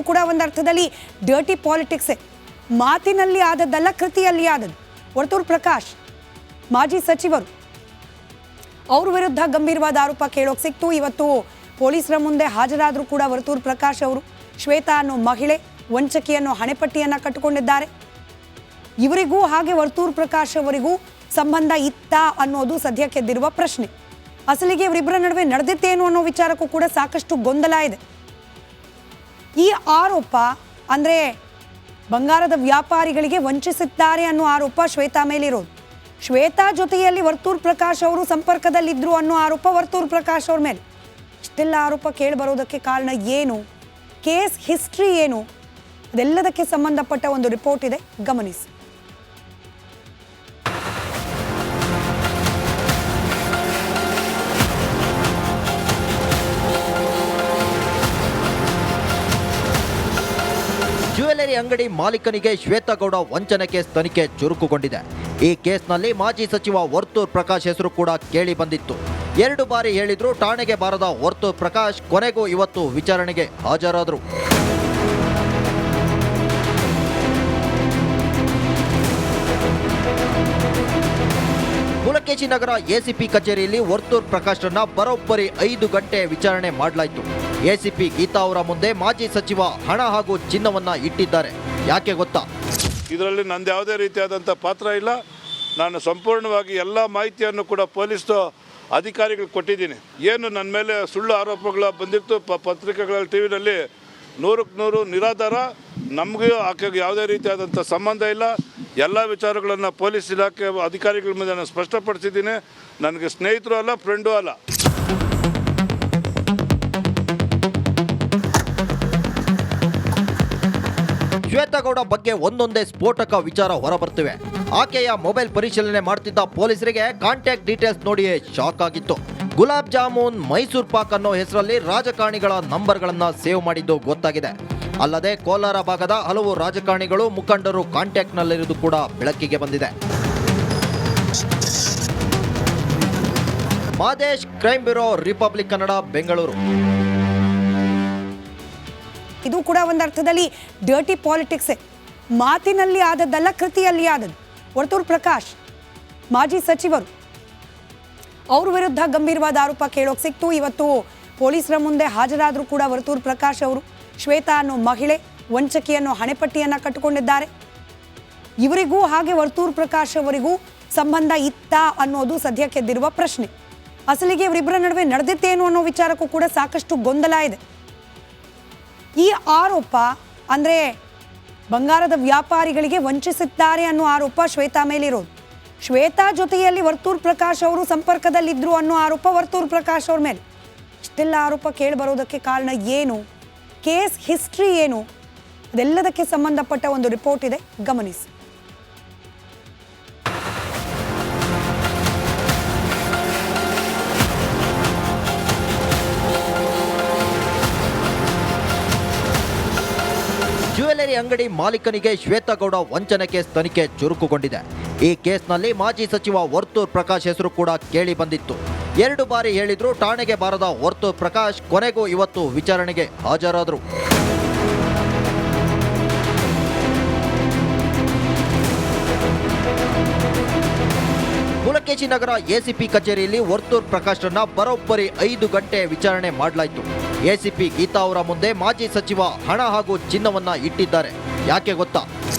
ಕೂಡ ಒಂದು ಅರ್ಥದಲ್ಲಿ ಡರ್ಟಿ ಪಾಲಿಟಿಕ್ಸೇ. ಮಾತಿನಲ್ಲಿ ಆದದ್ದಲ್ಲ, ಕೃತಿಯಲ್ಲಿ ಆದದ್ದು. ವರ್ತೂರ್ ಪ್ರಕಾಶ್ ಮಾಜಿ ಸಚಿವರು, ಅವ್ರ ವಿರುದ್ಧ ಗಂಭೀರವಾದ ಆರೋಪ ಕೇಳೋಕೆ ಸಿಕ್ತು. ಇವತ್ತು ಪೊಲೀಸರ ಮುಂದೆ ಹಾಜರಾದರೂ ಕೂಡ ವರ್ತೂರ್ ಪ್ರಕಾಶ್ ಅವರು ಶ್ವೇತಾ ಅನ್ನೋ ಮಹಿಳೆ ವಂಚಕಿ ಅನ್ನೋ ಹಣೆಪಟ್ಟಿಯನ್ನು ಕಟ್ಟಿಕೊಂಡಿದ್ದಾರೆ. ಇವರಿಗೂ ಹಾಗೆ ವರ್ತೂರ್ ಪ್ರಕಾಶ್ ಅವರಿಗೂ ಸಂಬಂಧ ಇತ್ತಾ ಅನ್ನೋದು ಸದ್ಯಕ್ಕೆದ್ದಿರುವ ಪ್ರಶ್ನೆ. ಅಸಲಿಗೆ ಇವರಿಬ್ಬರ ನಡುವೆ ನಡೆದಿತ್ತೇನು ಅನ್ನೋ ವಿಚಾರಕ್ಕೂ ಕೂಡ ಸಾಕಷ್ಟು ಗೊಂದಲ ಇದೆ. ಈ ಆರೋಪ ಅಂದರೆ ಬಂಗಾರದ ವ್ಯಾಪಾರಿಗಳಿಗೆ ವಂಚಿಸಿದ್ದಾರೆ ಅನ್ನೋ ಆರೋಪ ಶ್ವೇತಾ ಮೇಲಿರೋದು. ಶ್ವೇತಾ ಜೊತೆಯಲ್ಲಿ ವರ್ತೂರ್ ಪ್ರಕಾಶ್ ಅವರು ಸಂಪರ್ಕದಲ್ಲಿದ್ದರು ಅನ್ನೋ ಆರೋಪ ವರ್ತೂರ್ ಪ್ರಕಾಶ್ ಅವ್ರ ಮೇಲೆ. ಇಷ್ಟೆಲ್ಲ ಆರೋಪ ಕೇಳಿಬರೋದಕ್ಕೆ ಕಾರಣ ಏನು? ಕೇಸ್ ಹಿಸ್ಟ್ರಿ ಏನು? ಅದೆಲ್ಲದಕ್ಕೆ ಸಂಬಂಧಪಟ್ಟ ಒಂದು ರಿಪೋರ್ಟ್ ಇದೆ, ಗಮನಿಸಿ. ಜ್ಯುವೆಲರಿ ಅಂಗಡಿ ಮಾಲೀಕನಿಗೆ ಶ್ವೇತಗೌಡ ವಂಚನೆ ಕೇಸ್ ತನಿಖೆ ಚುರುಕುಗೊಂಡಿದೆ. ಈ ಕೇಸ್ನಲ್ಲಿ ಮಾಜಿ ಸಚಿವ ವರ್ತೂರ್ ಪ್ರಕಾಶ್ ಹೆಸರು ಕೂಡ ಕೇಳಿ ಬಂದಿತ್ತು. 2 ಬಾರಿ ಹೇಳಿದ್ರು ಠಾಣೆಗೆ ಬಾರದ ವರ್ತೂರ್ ಪ್ರಕಾಶ್ ಕೊನೆಗೂ ಇವತ್ತು ವಿಚಾರಣೆಗೆ ಹಾಜರಾದರು. ಪುಲಕೇಶಿ ನಗರ ಎಸಿಪಿ ಕಚೇರಿಯಲ್ಲಿ ವರ್ತೂರ್ ಪ್ರಕಾಶ್ರನ್ನ ಬರೋಬ್ಬರಿ 5 ಗಂಟೆ ವಿಚಾರಣೆ ಮಾಡಲಾಯಿತು. ಎಸಿಪಿ ಗೀತಾ ಅವರ ಮುಂದೆ ಮಾಜಿ ಸಚಿವ ಹಣ ಹಾಗೂ ಚಿನ್ನವನ್ನ ಇಟ್ಟಿದ್ದಾರೆ. ಯಾಕೆ ಗೊತ್ತಾ? ಇದರಲ್ಲಿ ನಂದು ಯಾವುದೇ ರೀತಿಯಾದಂಥ ಪಾತ್ರ ಇಲ್ಲ. ನಾನು ಸಂಪೂರ್ಣವಾಗಿ ಎಲ್ಲ ಮಾಹಿತಿಯನ್ನು ಕೂಡ ಪೊಲೀಸ್ ಅಧಿಕಾರಿಗಳು ಕೊಟ್ಟಿದ್ದೀನಿ. ಏನು ನನ್ನ ಮೇಲೆ ಸುಳ್ಳು ಆರೋಪಗಳ ಬಂದಿತ್ತು ಪತ್ರಿಕೆಗಳಲ್ಲಿ, ಟಿ ವಿನಲ್ಲಿ 100ಕ್ಕೆ 100 ನಿರಾಧಾರ. ನಮಗೂ ಆಕೆಗೆ ಯಾವುದೇ ರೀತಿಯಾದಂಥ ಸಂಬಂಧ ಇಲ್ಲ. ಎಲ್ಲ ವಿಚಾರಗಳನ್ನು ಪೊಲೀಸ್ ಇಲಾಖೆ ಅಧಿಕಾರಿಗಳ ಮುಂದೆ ನಾನು ಸ್ಪಷ್ಟಪಡಿಸಿದ್ದೀನಿ. ನನಗೆ ಸ್ನೇಹಿತರು ಅಲ್ಲ, ಫ್ರೆಂಡು ಅಲ್ಲ. ಶ್ವೇತಗೌಡ ಬಗ್ಗೆ ಒಂದೊಂದೇ ಸ್ಫೋಟಕ ವಿಚಾರ ಹೊರಬರ್ತಿವೆ. ಆಕೆಯ ಮೊಬೈಲ್ ಪರಿಶೀಲನೆ ಮಾಡ್ತಿದ್ದ ಪೊಲೀಸರಿಗೆ ಕಾಂಟ್ಯಾಕ್ಟ್ ಡೀಟೇಲ್ಸ್ ನೋಡಿಯೇ ಶಾಕ್ ಆಗಿತ್ತು. ಗುಲಾಬ್ ಜಾಮೂನ್, ಮೈಸೂರು ಪಾಕ್ ಅನ್ನೋ ಹೆಸರಲ್ಲಿ ರಾಜಕಾರಣಿಗಳ ನಂಬರ್ಗಳನ್ನ ಸೇವ್ ಮಾಡಿದ್ದು ಗೊತ್ತಾಗಿದೆ. ಅಲ್ಲದೆ ಕೋಲಾರ ಭಾಗದ ಹಲವು ರಾಜಕಾರಣಿಗಳು, ಮುಖಂಡರು ಕಾಂಟ್ಯಾಕ್ಟ್ನಲ್ಲಿರುವುದು ಕೂಡ ಬೆಳಕಿಗೆ ಬಂದಿದೆ. Madesh, crime bureau, republic Kannada, Bengaluru. ಇದು ಕೂಡ ಒಂದು ಅರ್ಥದಲ್ಲಿ ಡರ್ಟಿ ಪಾಲಿಟಿಕ್ಸೇ. ಮಾತಿನಲ್ಲಿ ಆದದ್ದಲ್ಲ, ಕೃತಿಯಲ್ಲಿ ಆದದ್ದು. ವರ್ತೂರ್ ಪ್ರಕಾಶ್ ಮಾಜಿ ಸಚಿವರು, ಅವ್ರ ವಿರುದ್ಧ ಗಂಭೀರವಾದ ಆರೋಪ ಕೇಳೋಕೆ ಸಿಕ್ತು. ಇವತ್ತು ಪೊಲೀಸರ ಮುಂದೆ ಹಾಜರಾದರೂ ಕೂಡ ವರ್ತೂರ್ ಪ್ರಕಾಶ್ ಅವರು ಶ್ವೇತಾ ಅನ್ನೋ ಮಹಿಳೆ ವಂಚಕಿ ಅನ್ನೋ ಹಣೆಪಟ್ಟಿಯನ್ನು ಕಟ್ಟಿಕೊಂಡಿದ್ದಾರೆ. ಇವರಿಗೂ ಹಾಗೆ ವರ್ತೂರ್ ಪ್ರಕಾಶ್ ಅವರಿಗೂ ಸಂಬಂಧ ಇತ್ತಾ ಅನ್ನೋದು ಸದ್ಯಕ್ಕೆದ್ದಿರುವ ಪ್ರಶ್ನೆ. ಅಸಲಿಗೆ ಇವರಿಬ್ಬರ ನಡುವೆ ನಡೆದಿತ್ತೇನು ಅನ್ನೋ ವಿಚಾರಕ್ಕೂ ಕೂಡ ಸಾಕಷ್ಟು ಗೊಂದಲ ಇದೆ. ಈ ಆರೋಪ ಅಂದರೆ ಬಂಗಾರದ ವ್ಯಾಪಾರಿಗಳಿಗೆ ವಂಚಿಸಿದ್ದಾರೆ ಅನ್ನೋ ಆರೋಪ ಶ್ವೇತಾ ಮೇಲಿರೋದು. ಶ್ವೇತಾ ಜೊತೆಯಲ್ಲಿ ವರ್ತೂರ್ ಪ್ರಕಾಶ್ ಅವರು ಸಂಪರ್ಕದಲ್ಲಿದ್ದರು ಅನ್ನೋ ಆರೋಪ ವರ್ತೂರ್ ಪ್ರಕಾಶ್ ಅವ್ರ ಮೇಲೆ. ಇಷ್ಟೆಲ್ಲ ಆರೋಪ ಕೇಳಿಬರೋದಕ್ಕೆ ಕಾರಣ ಏನು? ಕೇಸ್ ಹಿಸ್ಟ್ರಿ ಏನು? ಅದೆಲ್ಲದಕ್ಕೆ ಸಂಬಂಧಪಟ್ಟ ಒಂದು ರಿಪೋರ್ಟ್ ಇದೆ, ಗಮನಿಸಿ. ಜ್ಯುವೆಲರಿ ಅಂಗಡಿ ಮಾಲೀಕನಿಗೆ ಶ್ವೇತಗೌಡ ವಂಚನೆ ಕೇಸ್ ತನಿಖೆ ಚುರುಕುಗೊಂಡಿದೆ. ಈ ಕೇಸ್ನಲ್ಲಿ ಮಾಜಿ ಸಚಿವ ವರ್ತೂರ್ ಪ್ರಕಾಶ್ ಹೆಸರು ಕೂಡ ಕೇಳಿ ಬಂದಿತ್ತು. 2 ಬಾರಿ ಹೇಳಿದ್ರು ಠಾಣೆಗೆ ಬಾರದ ವರ್ತೂರ್ ಪ್ರಕಾಶ್ ಕೊನೆಗೂ ಇವತ್ತು ವಿಚಾರಣೆಗೆ ಹಾಜರಾದರು. ಪುಲಕೇಶಿ ನಗರ ಎಸಿಪಿ ಕಚೇರಿಯಲ್ಲಿ ವರ್ತೂರ್ ಪ್ರಕಾಶ್ರನ್ನ ಬರೋಬ್ಬರಿ 5 ಗಂಟೆ ವಿಚಾರಣೆ ಮಾಡಲಾಯಿತು. ಎಸಿಪಿ ಗೀತಾ ಅವರ ಮುಂದೆ ಮಾಜಿ ಸಚಿವ ಹಣ ಹಾಗೂ ಚಿನ್ನವನ್ನ ಇಟ್ಟಿದ್ದಾರೆ. ಯಾಕೆ ಗೊತ್ತಾ?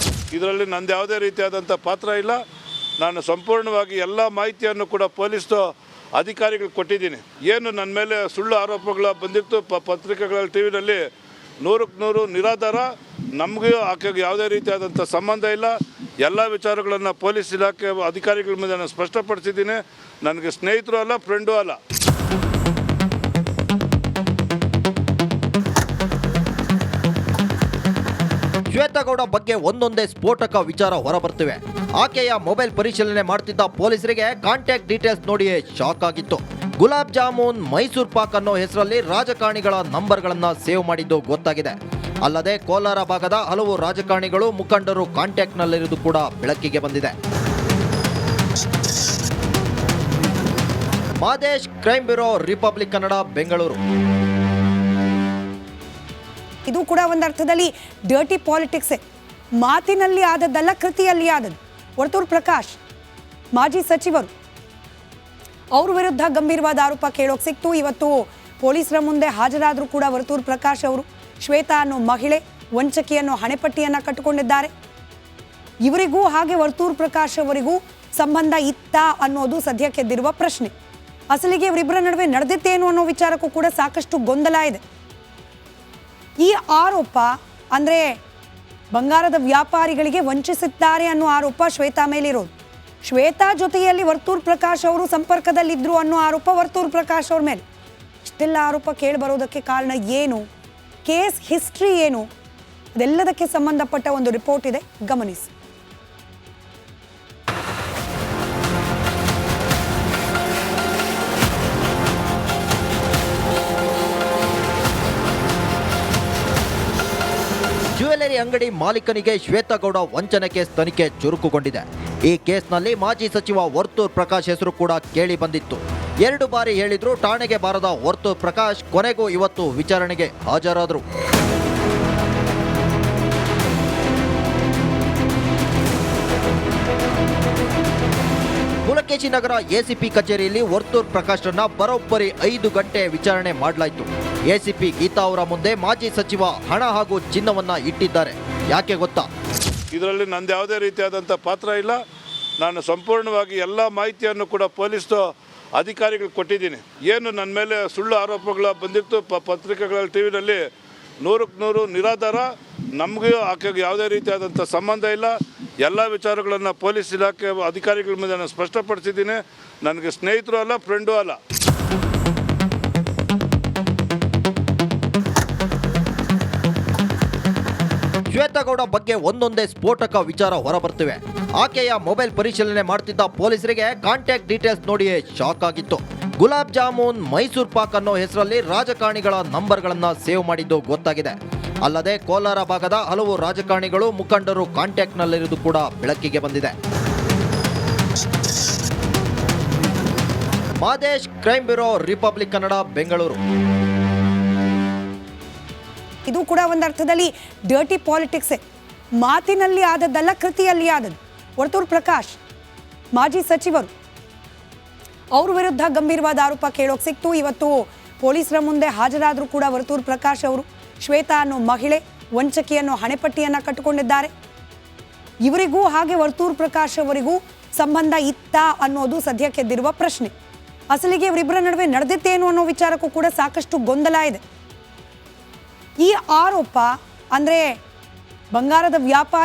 ಇದರಲ್ಲಿ ನಂದು ಯಾವುದೇ ರೀತಿಯಾದಂಥ ಪಾತ್ರ ಇಲ್ಲ. ನಾನು ಸಂಪೂರ್ಣವಾಗಿ ಎಲ್ಲ ಮಾಹಿತಿಯನ್ನು ಕೂಡ ಪೊಲೀಸ್ ಅಧಿಕಾರಿಗಳು ಕೊಟ್ಟಿದ್ದೀನಿ. ಏನು ನನ್ನ ಮೇಲೆ ಸುಳ್ಳು ಆರೋಪಗಳ ಬಂದಿತ್ತು ಪತ್ರಿಕೆಗಳಲ್ಲಿ, ಟಿ ವಿನಲ್ಲಿ 100ಕ್ಕೆ 100 ನಿರಾಧಾರ. ನಮಗೂ ಆಕೆಗೆ ಯಾವುದೇ ರೀತಿಯಾದಂಥ ಸಂಬಂಧ ಇಲ್ಲ. ಎಲ್ಲ ವಿಚಾರಗಳನ್ನು ಪೊಲೀಸ್ ಇಲಾಖೆ ಅಧಿಕಾರಿಗಳ ಮುಂದೆ ನಾನು ಸ್ಪಷ್ಟಪಡಿಸಿದ್ದೀನಿ. ನನಗೆ ಸ್ನೇಹಿತರು ಅಲ್ಲ, ಫ್ರೆಂಡು ಅಲ್ಲ. ಶ್ವೇತಗೌಡ ಬಗ್ಗೆ ಒಂದೊಂದೇ ಸ್ಫೋಟಕ ವಿಚಾರ ಹೊರಬರ್ತಿವೆ. ಆಕೆಯ ಮೊಬೈಲ್ ಪರಿಶೀಲನೆ ಮಾಡ್ತಿದ್ದ ಪೊಲೀಸರಿಗೆ ಕಾಂಟ್ಯಾಕ್ಟ್ ಡೀಟೇಲ್ಸ್ ನೋಡಿಯೇ ಶಾಕ್ ಆಗಿತ್ತು. ಗುಲಾಬ್ ಜಾಮೂನ್, ಮೈಸೂರು ಪಾಕ್ ಅನ್ನೋ ಹೆಸರಲ್ಲಿ ರಾಜಕಾರಣಿಗಳ ನಂಬರ್ಗಳನ್ನ ಸೇವ್ ಮಾಡಿದ್ದು ಗೊತ್ತಾಗಿದೆ. ಅಲ್ಲದೆ ಕೋಲಾರ ಭಾಗದ ಹಲವು ರಾಜಕಾರಣಿಗಳು, ಮುಖಂಡರು ಕಾಂಟ್ಯಾಕ್ಟ್ನಲ್ಲಿರುವುದು ಕೂಡ ಬೆಳಕಿಗೆ ಬಂದಿದೆ. Madesh, crime bureau, republic Kannada, Bengaluru. ಇದು ಕೂಡ ಒಂದು ಅರ್ಥದಲ್ಲಿ ಡರ್ಟಿ ಪಾಲಿಟಿಕ್ಸೇ. ಮಾತಿನಲ್ಲಿ ಆದದ್ದಲ್ಲ, ಕೃತಿಯಲ್ಲಿ ಆದದ್ದು. ವರ್ತೂರ್ ಪ್ರಕಾಶ್ ಮಾಜಿ ಸಚಿವರು, ಅವ್ರ ವಿರುದ್ಧ ಗಂಭೀರವಾದ ಆರೋಪ ಕೇಳೋಕೆ ಸಿಕ್ತು. ಇವತ್ತು ಪೊಲೀಸರ ಮುಂದೆ ಹಾಜರಾದರೂ ಕೂಡ ವರ್ತೂರ್ ಪ್ರಕಾಶ್ ಅವರು ಶ್ವೇತಾ ಅನ್ನೋ ಮಹಿಳೆ ವಂಚಕಿ ಅನ್ನೋ ಹಣೆಪಟ್ಟಿಯನ್ನು ಕಟ್ಟಿಕೊಂಡಿದ್ದಾರೆ. ಇವರಿಗೂ ಹಾಗೆ ವರ್ತೂರ್ ಪ್ರಕಾಶ್ ಅವರಿಗೂ ಸಂಬಂಧ ಇತ್ತಾ ಅನ್ನೋದು ಸದ್ಯಕ್ಕೆದ್ದಿರುವ ಪ್ರಶ್ನೆ. ಅಸಲಿಗೆ ಇವರಿಬ್ಬರ ನಡುವೆ ನಡೆದಿತ್ತೇನು ಅನ್ನೋ ವಿಚಾರಕ್ಕೂ ಕೂಡ ಸಾಕಷ್ಟು ಗೊಂದಲ ಇದೆ. ಈ ಆರೋಪ ಅಂದರೆ ಬಂಗಾರದ ವ್ಯಾಪಾರಿಗಳಿಗೆ ವಂಚಿಸಿದ್ದಾರೆ ಅನ್ನೋ ಆರೋಪ ಶ್ವೇತಾ ಮೇಲಿರೋದು. ಶ್ವೇತಾ ಜೊತೆಯಲ್ಲಿ ವರ್ತೂರ್ ಪ್ರಕಾಶ್ ಅವರು ಸಂಪರ್ಕದಲ್ಲಿದ್ದರು ಅನ್ನೋ ಆರೋಪ ವರ್ತೂರ್ ಪ್ರಕಾಶ್ ಅವ್ರ ಮೇಲೆ. ಇಷ್ಟೆಲ್ಲ ಆರೋಪ ಕೇಳಿಬರೋದಕ್ಕೆ ಕಾರಣ ಏನು? ಕೇಸ್ ಹಿಸ್ಟ್ರಿ ಏನು? ಅದೆಲ್ಲದಕ್ಕೆ ಸಂಬಂಧಪಟ್ಟ ಒಂದು ರಿಪೋರ್ಟ್ ಇದೆ, ಗಮನಿಸಿ. ಜ್ಯುವೆಲರಿ ಅಂಗಡಿ ಮಾಲೀಕನಿಗೆ ಶ್ವೇತಗೌಡ ವಂಚನೆ ಕೇಸ್ ತನಿಖೆ ಚುರುಕುಗೊಂಡಿದೆ. ಈ ಕೇಸ್ನಲ್ಲಿ ಮಾಜಿ ಸಚಿವ ವರ್ತೂರ್ ಪ್ರಕಾಶ್ ಹೆಸರು ಕೂಡ ಕೇಳಿ ಬಂದಿತ್ತು. 2 ಬಾರಿ ಹೇಳಿದ್ರು ಠಾಣೆಗೆ ಬಾರದ ವರ್ತೂರ್ ಪ್ರಕಾಶ್ ಕೊನೆಗೂ ಇವತ್ತು ವಿಚಾರಣೆಗೆ ಹಾಜರಾದರು. ಪುಲಕೇಶಿ ನಗರ ಎಸಿಪಿ ಕಚೇರಿಯಲ್ಲಿ ವರ್ತೂರ್ ಪ್ರಕಾಶ್ರನ್ನ ಬರೋಬ್ಬರಿ 5 ಗಂಟೆ ವಿಚಾರಣೆ ಮಾಡಲಾಯಿತು. ಎಸಿಪಿ ಗೀತಾ ಅವರ ಮುಂದೆ ಮಾಜಿ ಸಚಿವ ಹಣ ಹಾಗೂ ಚಿನ್ನವನ್ನ ಇಟ್ಟಿದ್ದಾರೆ. ಯಾಕೆ ಗೊತ್ತಾ? ಇದರಲ್ಲಿ ನಂದು ಯಾವುದೇ ರೀತಿಯಾದಂಥ ಪಾತ್ರ ಇಲ್ಲ. ನಾನು ಸಂಪೂರ್ಣವಾಗಿ ಎಲ್ಲ ಮಾಹಿತಿಯನ್ನು ಕೂಡ ಪೊಲೀಸ್ದು ಅಧಿಕಾರಿಗಳಿಗೆ ಕೊಟ್ಟಿದ್ದೀನಿ. ಏನು ನನ್ನ ಮೇಲೆ ಸುಳ್ಳು ಆರೋಪಗಳ ಬಂದಿತ್ತು ಪತ್ರಿಕೆಗಳಲ್ಲಿ, ಟಿ ವಿನಲ್ಲಿ 100ಕ್ಕೆ 100 ನಿರಾಧಾರ. ನಮಗೂ ಆಕೆಗೆ ಯಾವುದೇ ರೀತಿಯಾದಂಥ ಸಂಬಂಧ ಇಲ್ಲ. ಎಲ್ಲ ವಿಚಾರಗಳನ್ನು ಪೊಲೀಸ್ ಇಲಾಖೆ ಅಧಿಕಾರಿಗಳ ಮುಂದೆ ನಾನು ಸ್ಪಷ್ಟಪಡಿಸಿದ್ದೀನಿ. ನನಗೆ ಸ್ನೇಹಿತರು ಅಲ್ಲ, ಫ್ರೆಂಡು ಅಲ್ಲ. ಶ್ವೇತಗೌಡ ಬಗ್ಗೆ ಒಂದೊಂದೇ ಸ್ಫೋಟಕ ವಿಚಾರ ಹೊರಬರ್ತಿವೆ. ಆಕೆಯ ಮೊಬೈಲ್ ಪರಿಶೀಲನೆ ಮಾಡ್ತಿದ್ದ ಪೊಲೀಸರಿಗೆ ಕಾಂಟ್ಯಾಕ್ಟ್ ಡೀಟೇಲ್ಸ್ ನೋಡಿಯೇ ಶಾಕ್ ಆಗಿತ್ತು. ಗುಲಾಬ್ ಜಾಮೂನ್, ಮೈಸೂರ್ ಪಾಕ್ ಅನ್ನೋ ಹೆಸರಲ್ಲಿ ರಾಜಕಾರಣಿಗಳ ನಂಬರ್ಗಳನ್ನ ಸೇವ್ ಮಾಡಿದ್ದು ಗೊತ್ತಾಗಿದೆ. ಅಲ್ಲದೆ ಕೋಲಾರ ಭಾಗದ ಹಲವು ರಾಜಕಾರಣಿಗಳು, ಮುಖಂಡರು ಕಾಂಟ್ಯಾಕ್ಟ್ನಲ್ಲಿರುವುದು ಕೂಡ ಬೆಳಕಿಗೆ ಬಂದಿದೆ. Madesh, crime bureau, republic Kannada, Bengaluru. ಇದು ಕೂಡ ಒಂದು ಅರ್ಥದಲ್ಲಿ ಡರ್ಟಿ ಪಾಲಿಟಿಕ್ಸೇ. ಮಾತಿನಲ್ಲಿ ಆದದ್ದಲ್ಲ, ಕೃತಿಯಲ್ಲಿ ಆದದ್ದು. ವರ್ತೂರ್ ಪ್ರಕಾಶ್ ಮಾಜಿ ಸಚಿವರು, ಅವ್ರ ವಿರುದ್ಧ ಗಂಭೀರವಾದ ಆರೋಪ ಕೇಳೋಕೆ ಸಿಕ್ತು. ಇವತ್ತು ಪೊಲೀಸರ ಮುಂದೆ ಹಾಜರಾದರೂ ಕೂಡ ವರ್ತೂರ್ ಪ್ರಕಾಶ್ ಅವರು ಶ್ವೇತಾ ಅನ್ನೋ ಮಹಿಳೆ ವಂಚಕಿ ಅನ್ನೋ ಹಣೆಪಟ್ಟಿಯನ್ನು ಕಟ್ಟಿಕೊಂಡಿದ್ದಾರೆ. ಇವರಿಗೂ ಹಾಗೆ ವರ್ತೂರ್ ಪ್ರಕಾಶ್ ಅವರಿಗೂ ಸಂಬಂಧ ಇತ್ತಾ ಅನ್ನೋದು ಸದ್ಯಕ್ಕೆದ್ದಿರುವ ಪ್ರಶ್ನೆ. ಅಸಲಿಗೆ ಇವರಿಬ್ಬರ ನಡುವೆ ನಡೆದಿತ್ತೇನು ಅನ್ನೋ ವಿಚಾರಕ್ಕೂ ಕೂಡ ಸಾಕಷ್ಟು ಗೊಂದಲ ಇದೆ. ಈ ಆರೋಪ ಅಂದರೆ ಬಂಗಾರದ ವ್ಯಾಪಾರಿ